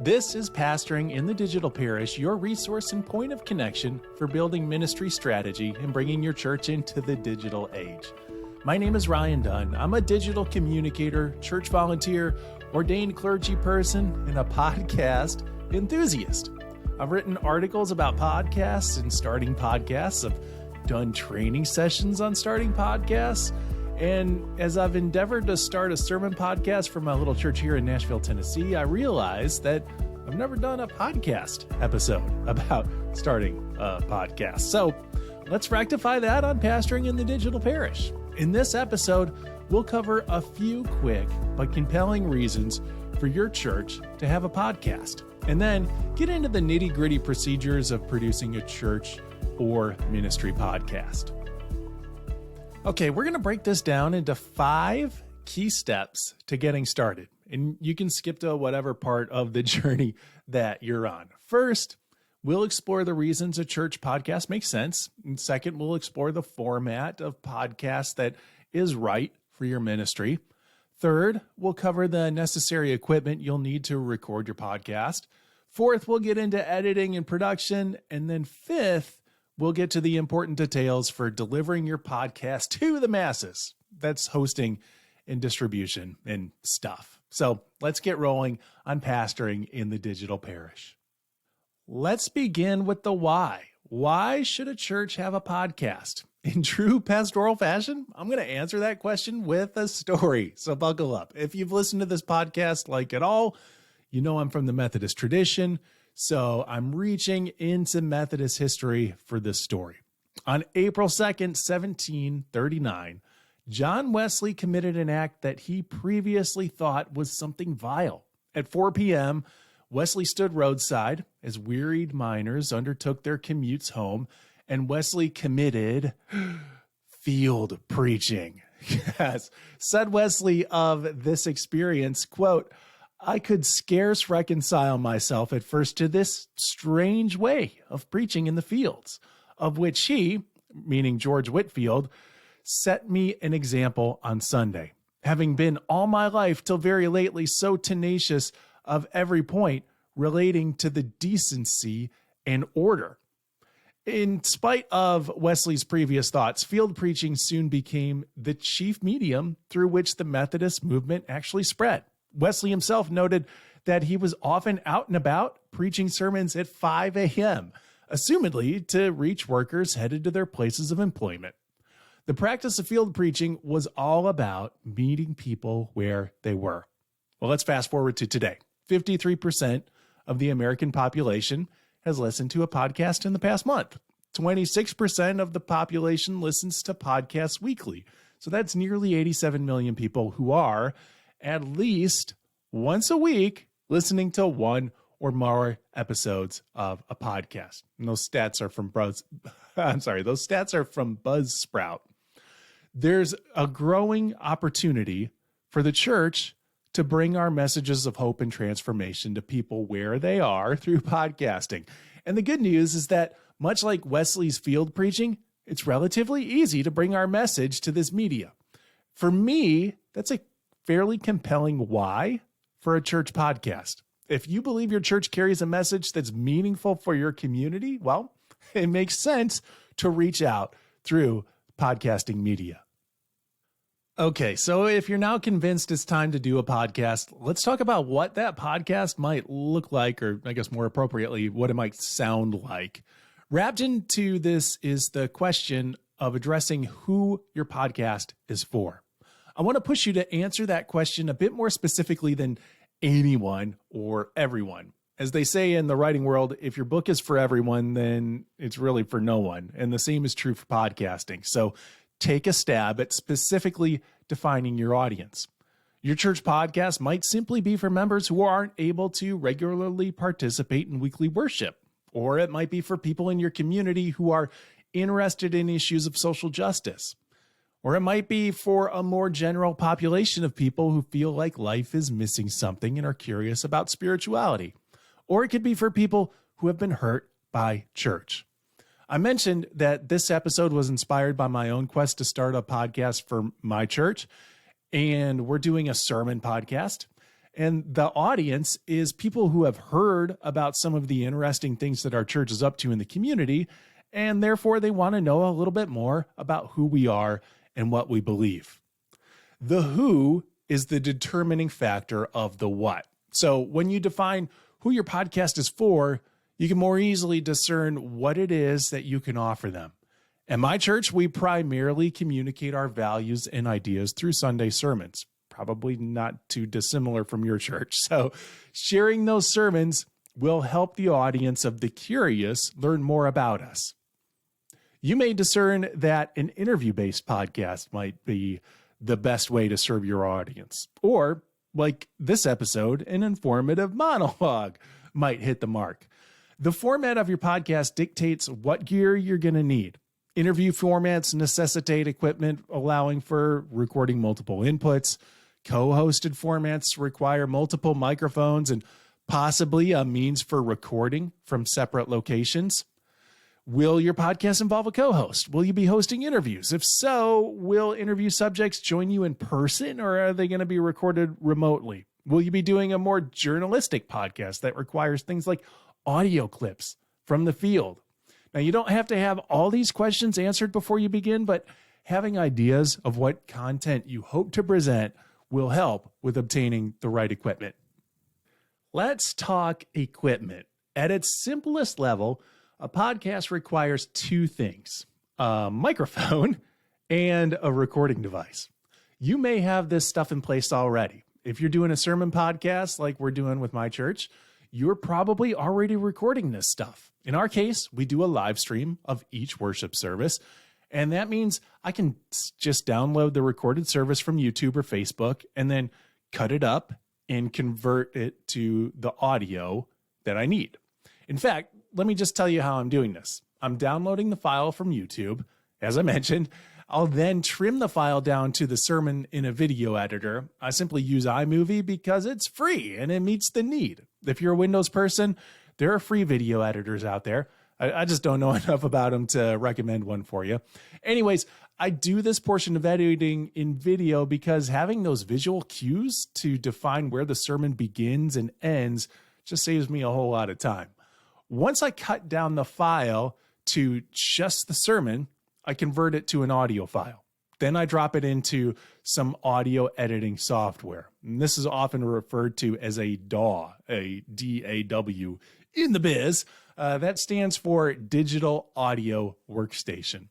This is Pastoring in the Digital Parish, your resource and point of connection for building ministry strategy and bringing your church into the digital age. My name is Ryan Dunn. I'm a digital communicator, church volunteer, ordained clergy person, and a podcast enthusiast. I've written articles about podcasts and starting podcasts. I've done training sessions on starting podcasts. And as I've endeavored to start a sermon podcast for my little church here in Nashville, Tennessee, I realized that I've never done a podcast episode about starting a podcast. So let's rectify that on Pastoring in the Digital Parish. In this episode, we'll cover a few quick but compelling reasons for your church to have a podcast, and then get into the nitty-gritty procedures of producing a church or ministry podcast. Okay, we're going to break this down into 5 key steps to getting started. And you can skip to whatever part of the journey that you're on. First, we'll explore the reasons a church podcast makes sense. And second, we'll explore the format of podcasts that is right for your ministry. Third, we'll cover the necessary equipment you'll need to record your podcast. Fourth, we'll get into editing and production. And then fifth, we'll get to the important details for delivering your podcast to the masses. That's hosting and distribution and stuff. So let's get rolling on pastoring in the digital parish. Let's begin with the why. Why should a church have a podcast? In true pastoral fashion, I'm going to answer that question with a story. So buckle up. If you've listened to this podcast like at all, you know I'm from the Methodist tradition. So I'm reaching into Methodist history for this story. On April 2nd, 1739, John Wesley committed an act that he previously thought was something vile. At 4 p.m., Wesley stood roadside as wearied miners undertook their commutes home, and Wesley committed field preaching. Yes, said Wesley of this experience, quote, "I could scarce reconcile myself at first to this strange way of preaching in the fields, of which he," meaning George Whitefield, "set me an example on Sunday, having been all my life till very lately so tenacious of every point relating to the decency and order." In spite of Wesley's previous thoughts, field preaching soon became the chief medium through which the Methodist movement actually spread. Wesley himself noted that he was often out and about preaching sermons at 5 a.m., assumedly to reach workers headed to their places of employment. The practice of field preaching was all about meeting people where they were. Well, let's fast forward to today. 53% of the American population has listened to a podcast in the past month. 26% of the population listens to podcasts weekly. So that's nearly 87 million people who are at least once a week listening to one or more episodes of a podcast. And those stats are from Buzzsprout. There's a growing opportunity for the church to bring our messages of hope and transformation to people where they are through podcasting. And the good news is that much like Wesley's field preaching, it's relatively easy to bring our message to this media. For me, that's a fairly compelling why for a church podcast. If you believe your church carries a message that's meaningful for your community, well, it makes sense to reach out through podcasting media. Okay, so if you're now convinced it's time to do a podcast, let's talk about what that podcast might look like, or I guess more appropriately, what it might sound like. Wrapped into this is the question of addressing who your podcast is for. I want to push you to answer that question a bit more specifically than anyone or everyone. As they say in the writing world, if your book is for everyone, then it's really for no one. And the same is true for podcasting. So take a stab at specifically defining your audience. Your church podcast might simply be for members who aren't able to regularly participate in weekly worship. Or it might be for people in your community who are interested in issues of social justice. Or it might be for a more general population of people who feel like life is missing something and are curious about spirituality. Or it could be for people who have been hurt by church. I mentioned that this episode was inspired by my own quest to start a podcast for my church, and we're doing a sermon podcast. And the audience is people who have heard about some of the interesting things that our church is up to in the community, and therefore they want to know a little bit more about who we are and what we believe. The who is the determining factor of the what. So when you define who your podcast is for, you can more easily discern what it is that you can offer them. At my church, we primarily communicate our values and ideas through Sunday sermons. Probably not too dissimilar from your church. So sharing those sermons will help the audience of the curious learn more about us. You may discern that an interview-based podcast might be the best way to serve your audience. Or, like this episode, an informative monologue might hit the mark. The format of your podcast dictates what gear you're going to need. Interview formats necessitate equipment allowing for recording multiple inputs. Co-hosted formats require multiple microphones and possibly a means for recording from separate locations. Will your podcast involve a co-host? Will you be hosting interviews? If so, will interview subjects join you in person, or are they going to be recorded remotely? Will you be doing a more journalistic podcast that requires things like audio clips from the field? Now, you don't have to have all these questions answered before you begin, but having ideas of what content you hope to present will help with obtaining the right equipment. Let's talk equipment. At its simplest level, a podcast requires two things: a microphone and a recording device. You may have this stuff in place already. If you're doing a sermon podcast like we're doing with my church, you're probably already recording this stuff. In our case, we do a live stream of each worship service, and that means I can just download the recorded service from YouTube or Facebook and then cut it up and convert it to the audio that I need. In fact, let me just tell you how I'm doing this. I'm downloading the file from YouTube. As I mentioned, I'll then trim the file down to the sermon in a video editor. I simply use iMovie because it's free and it meets the need. If you're a Windows person, there are free video editors out there. I just don't know enough about them to recommend one for you. Anyways, I do this portion of editing in video because having those visual cues to define where the sermon begins and ends just saves me a whole lot of time. Once I cut down the file to just the sermon, I convert it to an audio file. Then I drop it into some audio editing software. And this is often referred to as a DAW, a D-A-W in the biz. That stands for Digital Audio Workstation.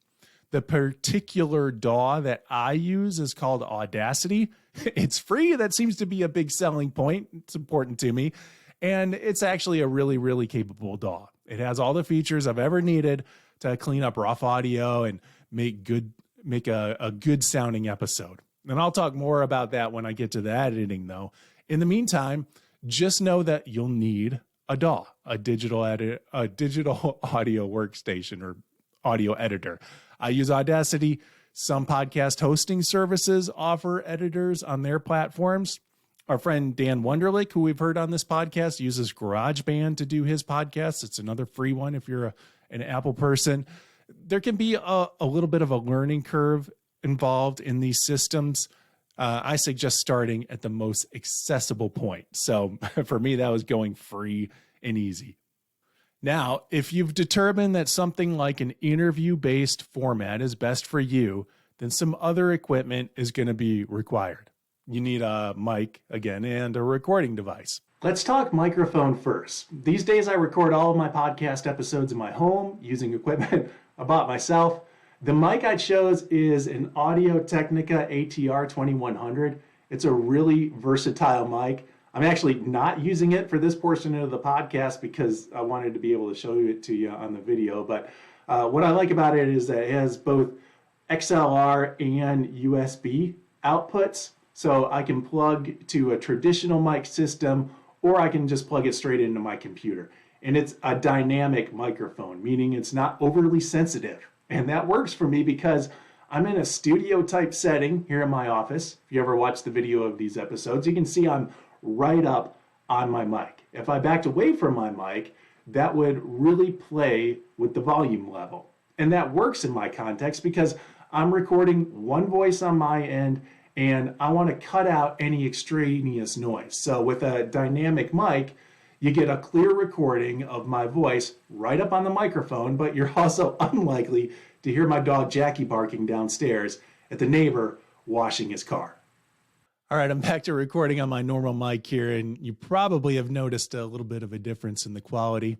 The particular DAW that I use is called Audacity. It's free. That seems to be a big selling point. It's important to me. And it's actually a really, really capable DAW. It has all the features I've ever needed to clean up rough audio and make a good sounding episode. And I'll talk more about that when I get to the editing though. In the meantime, just know that you'll need a DAW, a digital audio workstation or audio editor. I use Audacity. Some podcast hosting services offer editors on their platforms. Our friend Dan Wunderlich, who we've heard on this podcast, uses GarageBand to do his podcast. It's another free one if you're an Apple person. There can be a little bit of a learning curve involved in these systems. I suggest starting at the most accessible point. So for me, that was going free and easy. Now, if you've determined that something like an interview-based format is best for you, then some other equipment is going to be required. You need a mic, again, and a recording device. Let's talk microphone first. These days, I record all of my podcast episodes in my home using equipment I bought myself. The mic I chose is an Audio-Technica ATR 2100. It's a really versatile mic. I'm actually not using it for this portion of the podcast because I wanted to be able to show it to you on the video. But what I like about it is that it has both XLR and USB outputs. So I can plug to a traditional mic system, or I can just plug it straight into my computer. And it's a dynamic microphone, meaning it's not overly sensitive. And that works for me because I'm in a studio type setting here in my office. If you ever watch the video of these episodes, you can see I'm right up on my mic. If I backed away from my mic, that would really play with the volume level. And that works in my context because I'm recording one voice on my end and I want to cut out any extraneous noise. So with a dynamic mic, you get a clear recording of my voice right up on the microphone, but you're also unlikely to hear my dog Jackie barking downstairs at the neighbor washing his car. All right, I'm back to recording on my normal mic here, and you probably have noticed a little bit of a difference in the quality.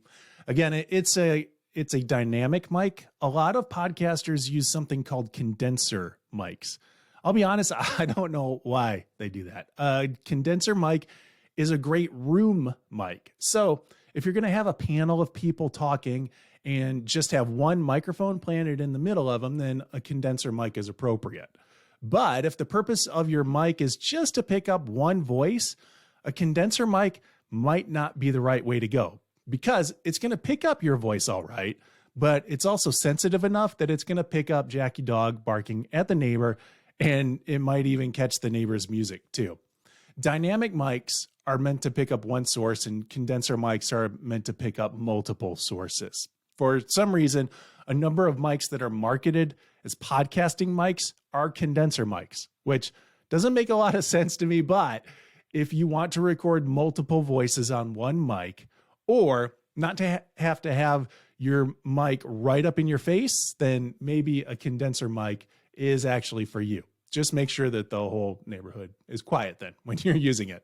Again, it's a dynamic mic. A lot of podcasters use something called condenser mics. I'll be honest, I don't know why they do that. A condenser mic is a great room mic. So if you're going to have a panel of people talking and just have one microphone planted in the middle of them, then a condenser mic is appropriate. But if the purpose of your mic is just to pick up one voice, a condenser mic might not be the right way to go, because it's going to pick up your voice all right, but it's also sensitive enough that it's going to pick up Jackie dog barking at the neighbor, and it might even catch the neighbor's music too. Dynamic mics are meant to pick up one source, and condenser mics are meant to pick up multiple sources. For some reason, a number of mics that are marketed as podcasting mics are condenser mics, which doesn't make a lot of sense to me. But if you want to record multiple voices on one mic, or not to have your mic right up in your face, then maybe a condenser mic is actually for you. Just make sure that the whole neighborhood is quiet then when you're using it.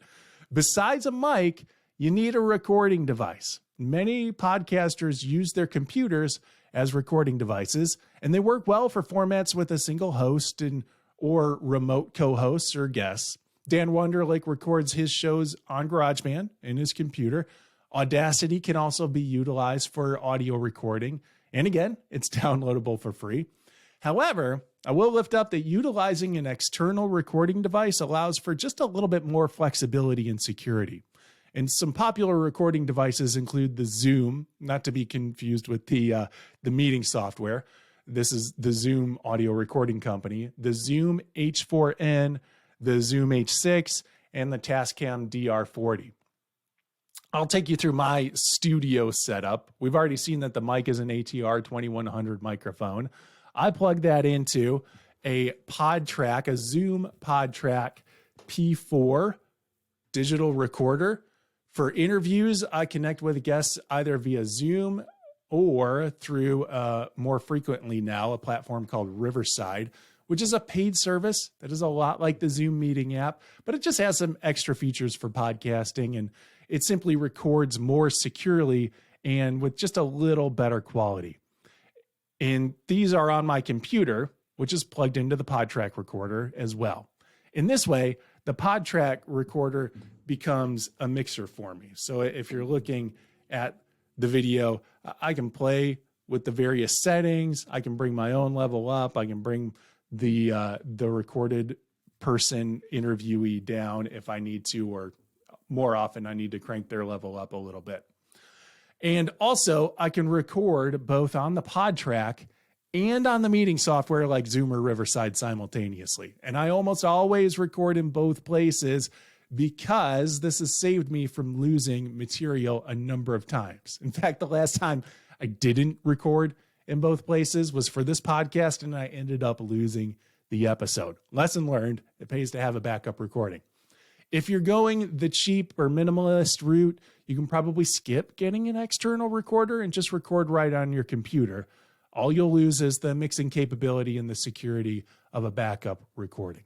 Besides a mic, you need a recording device. Many podcasters use their computers as recording devices, and they work well for formats with a single host or remote co-hosts or guests. Dan Wunderlich records his shows on GarageBand in his computer. Audacity can also be utilized for audio recording. And again, it's downloadable for free. However, I will lift up that utilizing an external recording device allows for just a little bit more flexibility and security. And some popular recording devices include the Zoom, not to be confused with the meeting software. This is the Zoom audio recording company, the Zoom H4n, the Zoom H6, and the Tascam DR40. I'll take you through my studio setup. We've already seen that the mic is an ATR 2100 microphone. I plug that into a PodTrack, a Zoom PodTrack P4 digital recorder. For interviews, I connect with guests either via Zoom or through more frequently now a platform called Riverside, which is a paid service that is a lot like the Zoom meeting app, but it just has some extra features for podcasting, and it simply records more securely and with just a little better quality. And these are on my computer, which is plugged into the PodTrack recorder as well. In this way, the PodTrack recorder becomes a mixer for me. So if you're looking at the video, I can play with the various settings. I can bring my own level up. I can bring the recorded person interviewee down if I need to, or more often I need to crank their level up a little bit. And also I can record both on the PodTrack and on the meeting software like Zoom or Riverside simultaneously. And I almost always record in both places because this has saved me from losing material a number of times. In fact, the last time I didn't record in both places was for this podcast, and I ended up losing the episode. Lesson learned, it pays to have a backup recording. If you're going the cheap or minimalist route, you can probably skip getting an external recorder and just record right on your computer. All you'll lose is the mixing capability and the security of a backup recording.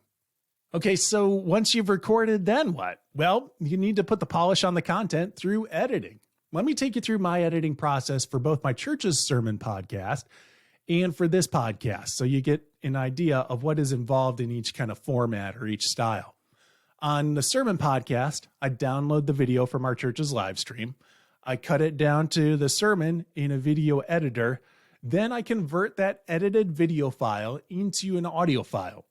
Okay, so once you've recorded, then what? Well, you need to put the polish on the content through editing. Let me take you through my editing process for both my church's sermon podcast and for this podcast, so you get an idea of what is involved in each kind of format or each style. On the sermon podcast, I download the video from our church's live stream. I cut it down to the sermon in a video editor. Then I convert that edited video file into an audio file.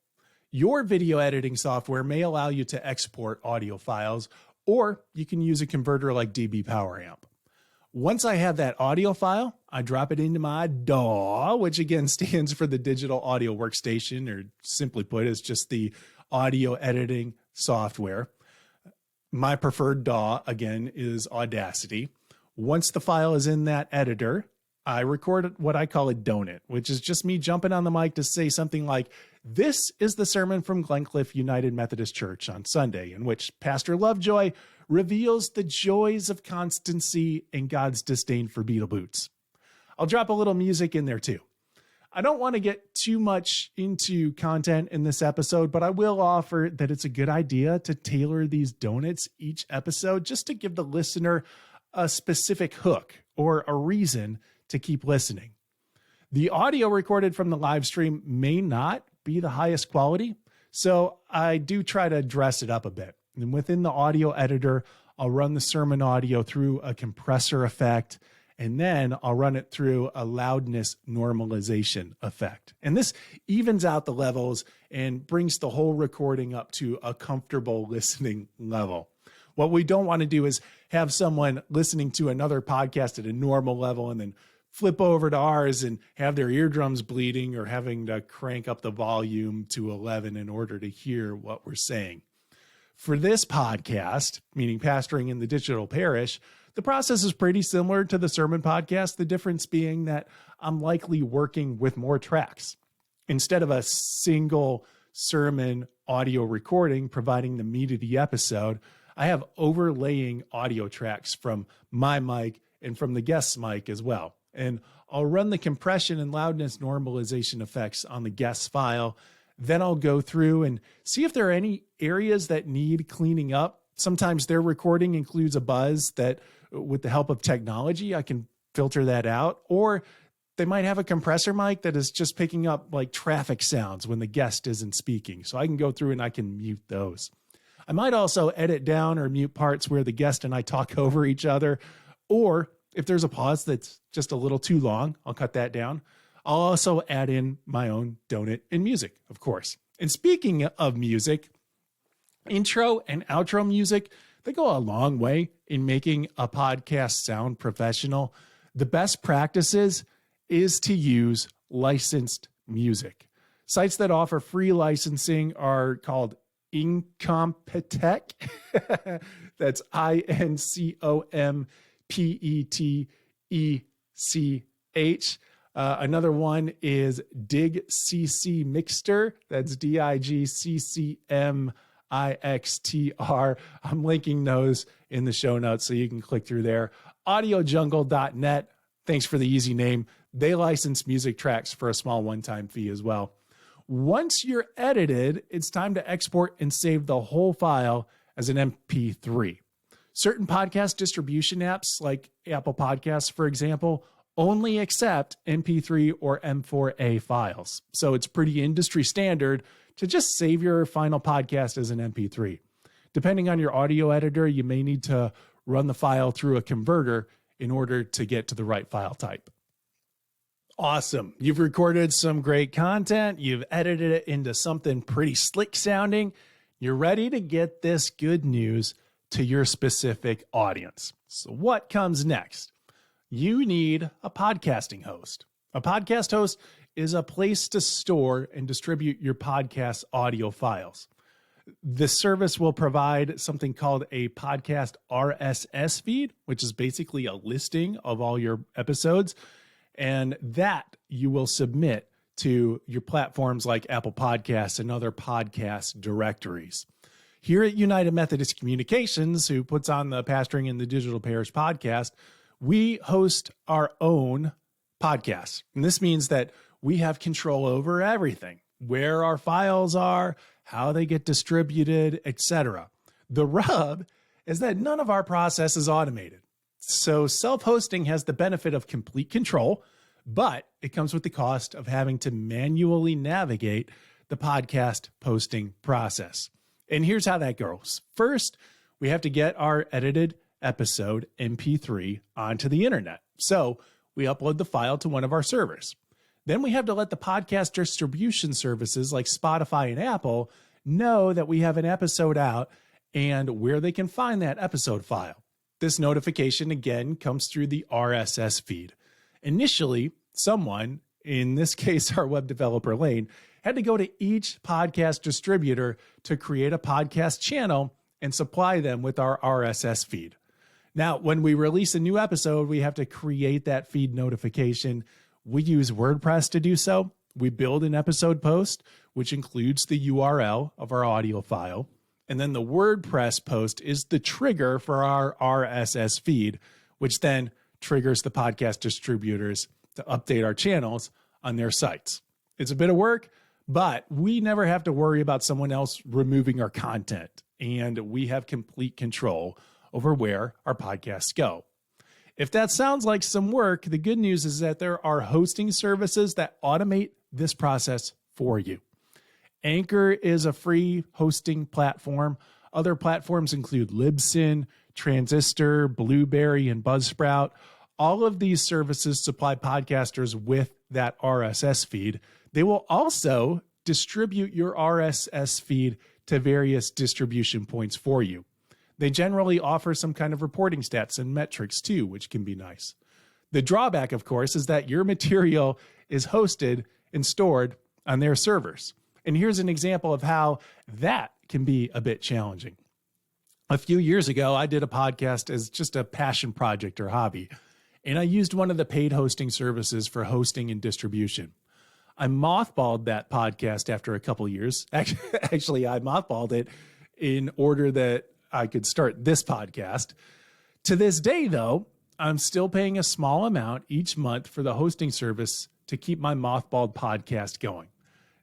Your video editing software may allow you to export audio files, or you can use a converter like DB PowerAmp. Once I have that audio file, I drop it into my DAW, which again stands for the Digital Audio Workstation, or simply put, is just the audio editing software. My preferred DAW, again, is Audacity. Once the file is in that editor, I record what I call a donut, which is just me jumping on the mic to say something like, This is the sermon from Glencliff United Methodist Church on Sunday, in which Pastor Lovejoy reveals the joys of constancy and God's disdain for beetle boots. I'll drop a little music in there too. I don't want to get too much into content in this episode, but I will offer that it's a good idea to tailor these donuts each episode just to give the listener a specific hook or a reason to keep listening. The audio recorded from the live stream may not be the highest quality, so I do try to dress it up a bit. And within the audio editor, I'll run the sermon audio through a compressor effect, and then I'll run it through a loudness normalization effect. And this evens out the levels and brings the whole recording up to a comfortable listening level. What we don't want to do is have someone listening to another podcast at a normal level and then flip over to ours and have their eardrums bleeding or having to crank up the volume to 11 in order to hear what we're saying. For this podcast, meaning Pastoring in the Digital Parish, the process is pretty similar to the sermon podcast, the difference being that I'm likely working with more tracks. Instead of a single sermon audio recording providing the meat of the episode, I have overlaying audio tracks from my mic and from the guest's mic as well. And I'll run the compression and loudness normalization effects on the guest's file. Then I'll go through and see if there are any areas that need cleaning up. Sometimes their recording includes a buzz that, with the help of technology, I can filter that out. Or they might have a compressor mic that is just picking up like traffic sounds when the guest isn't speaking. So I can go through and I can mute those. I might also edit down or mute parts where the guest and I talk over each other. Or if there's a pause that's just a little too long, I'll cut that down. I'll also add in my own donut and music, of course. And speaking of music, intro and outro music, they go a long way in making a podcast sound professional. The best practices is to use licensed music. Sites that offer free licensing are called Incompetech. That's INCOMPETECH. Another one is DigCC Mixter. That's DIGCCMIXTR. I'm linking those in the show notes so you can click through there. AudioJungle.net. Thanks for the easy name. They license music tracks for a small one-time fee as well. Once you're edited, it's time to export and save the whole file as an MP3. Certain podcast distribution apps like Apple Podcasts, for example, only accept MP3 or M4A files. So it's pretty industry standard to just save your final podcast as an MP3. Depending on your audio editor, you may need to run the file through a converter in order to get to the right file type. Awesome. You've recorded some great content. You've edited it into something pretty slick sounding. You're ready to get this good news to your specific audience. So what comes next? You need a podcasting host. A podcast host is a place to store and distribute your podcast audio files. This service will provide something called a podcast RSS feed, which is basically a listing of all your episodes. And that you will submit to your platforms like Apple Podcasts and other podcast directories. Here at United Methodist Communications, who puts on the Pastoring in the Digital Parish podcast, we host our own podcasts. And this means that we have control over everything, where our files are, how they get distributed, etc. The rub is that none of our process is automated. So self-hosting has the benefit of complete control, but it comes with the cost of having to manually navigate the podcast posting process. And here's how that goes. First, we have to get our edited episode MP3 onto the internet. So we upload the file to one of our servers. Then we have to let the podcast distribution services like Spotify and Apple know that we have an episode out and where they can find that episode file. This notification, again, comes through the RSS feed. Initially, someone, in this case our web developer Lane, had to go to each podcast distributor to create a podcast channel and supply them with our RSS feed. Now, when we release a new episode, we have to create that feed notification. We use WordPress to do so. We build an episode post. which includes the URL of our audio file. And then the WordPress post is the trigger for our RSS feed, which then triggers the podcast distributors to update our channels on their sites. It's a bit of work, but we never have to worry about someone else removing our content, and we have complete control over where our podcasts go. If that sounds like some work, the good news is that there are hosting services that automate this process for you. Anchor is a free hosting platform. Other platforms include Libsyn, Transistor, Blueberry, and Buzzsprout. All of these services supply podcasters with that RSS feed. They will also distribute your RSS feed to various distribution points for you. They generally offer some kind of reporting stats and metrics too, which can be nice. The drawback, of course, is that your material is hosted and stored on their servers. And here's an example of how that can be a bit challenging. A few years ago, I did a podcast as just a passion project or hobby, and I used one of the paid hosting services for hosting and distribution. I mothballed that podcast after a couple of years. Actually, I mothballed it in order that I could start this podcast. To this day, though, I'm still paying a small amount each month for the hosting service to keep my mothballed podcast going.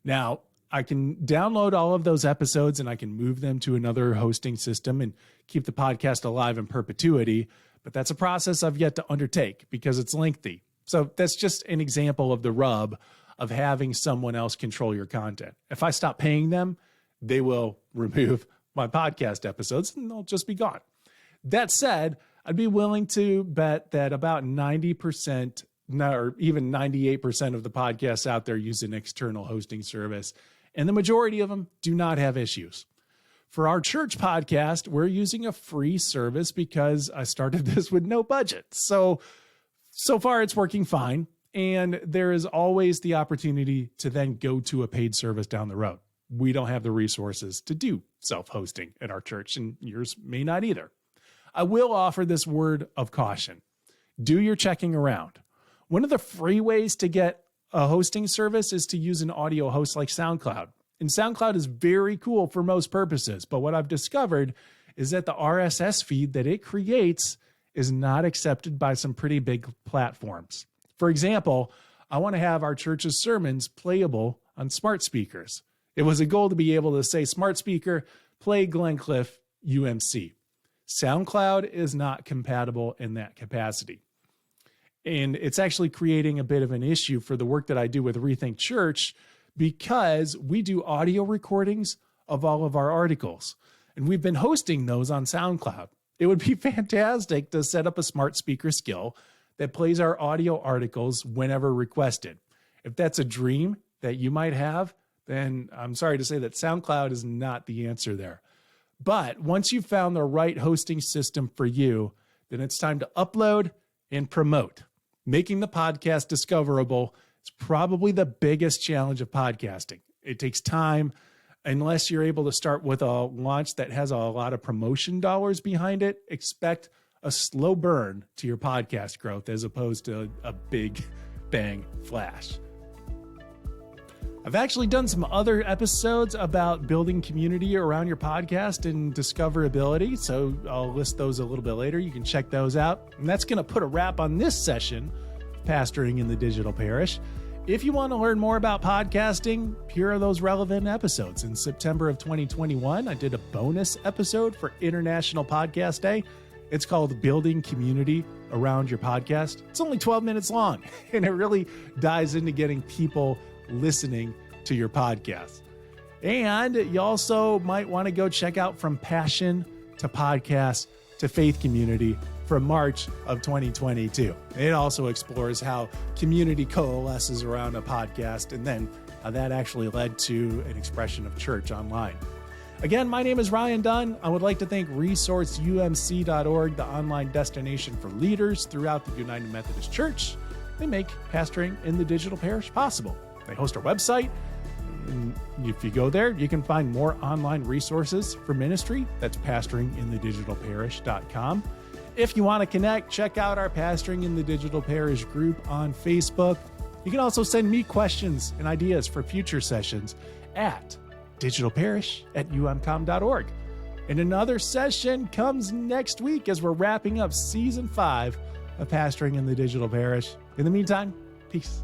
Now, I can download all of those episodes and I can move them to another hosting system and keep the podcast alive in perpetuity. But that's a process I've yet to undertake because it's lengthy. So that's just an example of the rub of having someone else control your content. If I stop paying them, they will remove my podcast episodes and they'll just be gone. That said, I'd be willing to bet that about 90% or even 98% of the podcasts out there use an external hosting service, and the majority of them do not have issues. For our church podcast, we're using a free service because I started this with no budget. So far it's working fine. And there is always the opportunity to then go to a paid service down the road. We don't have the resources to do self-hosting at our church, and yours may not either. I will offer this word of caution. Do your checking around. One of the free ways to get a hosting service is to use an audio host like SoundCloud. And SoundCloud is very cool for most purposes, but what I've discovered is that the RSS feed that it creates is not accepted by some pretty big platforms. For example, I want to have our church's sermons playable on smart speakers. It was a goal to be able to say, smart speaker, play Glencliff UMC. SoundCloud is not compatible in that capacity. And it's actually creating a bit of an issue for the work that I do with Rethink Church because we do audio recordings of all of our articles. And we've been hosting those on SoundCloud. It would be fantastic to set up a smart speaker skill that plays our audio articles whenever requested. If that's a dream that you might have, then I'm sorry to say that SoundCloud is not the answer there. But once you've found the right hosting system for you, then it's time to upload and promote. Making the podcast discoverable is probably the biggest challenge of podcasting. It takes time. Unless you're able to start with a launch that has a lot of promotion dollars behind it, expect a slow burn to your podcast growth as opposed to a big bang flash. I've actually done some other episodes about building community around your podcast and discoverability, so I'll list those a little bit later. You can check those out. And that's going to put a wrap on this session of Pastoring in the Digital Parish. If you want to learn more about podcasting, here are those relevant episodes. In September of 2021, I did a bonus episode for International Podcast Day. It's called Building Community Around Your Podcast. It's only 12 minutes long, and it really dives into getting people listening to your podcast. And you also might want to go check out From Passion to Podcast to Faith Community from March of 2022. It also explores how community coalesces around a podcast and then how that actually led to an expression of church online. Again, my name is Ryan Dunn. I would like to thank resourceumc.org, the online destination for leaders throughout the United Methodist Church. They make pastoring in the digital parish possible. They host our website. And if you go there, you can find more online resources for ministry. That's pastoringinthedigitalparish.com. If you want to connect, check out our Pastoring in the Digital Parish group on Facebook. You can also send me questions and ideas for future sessions at digitalparish@umcom.org. And another session comes next week as we're wrapping up season 5 of Pastoring in the Digital Parish. In the meantime, peace.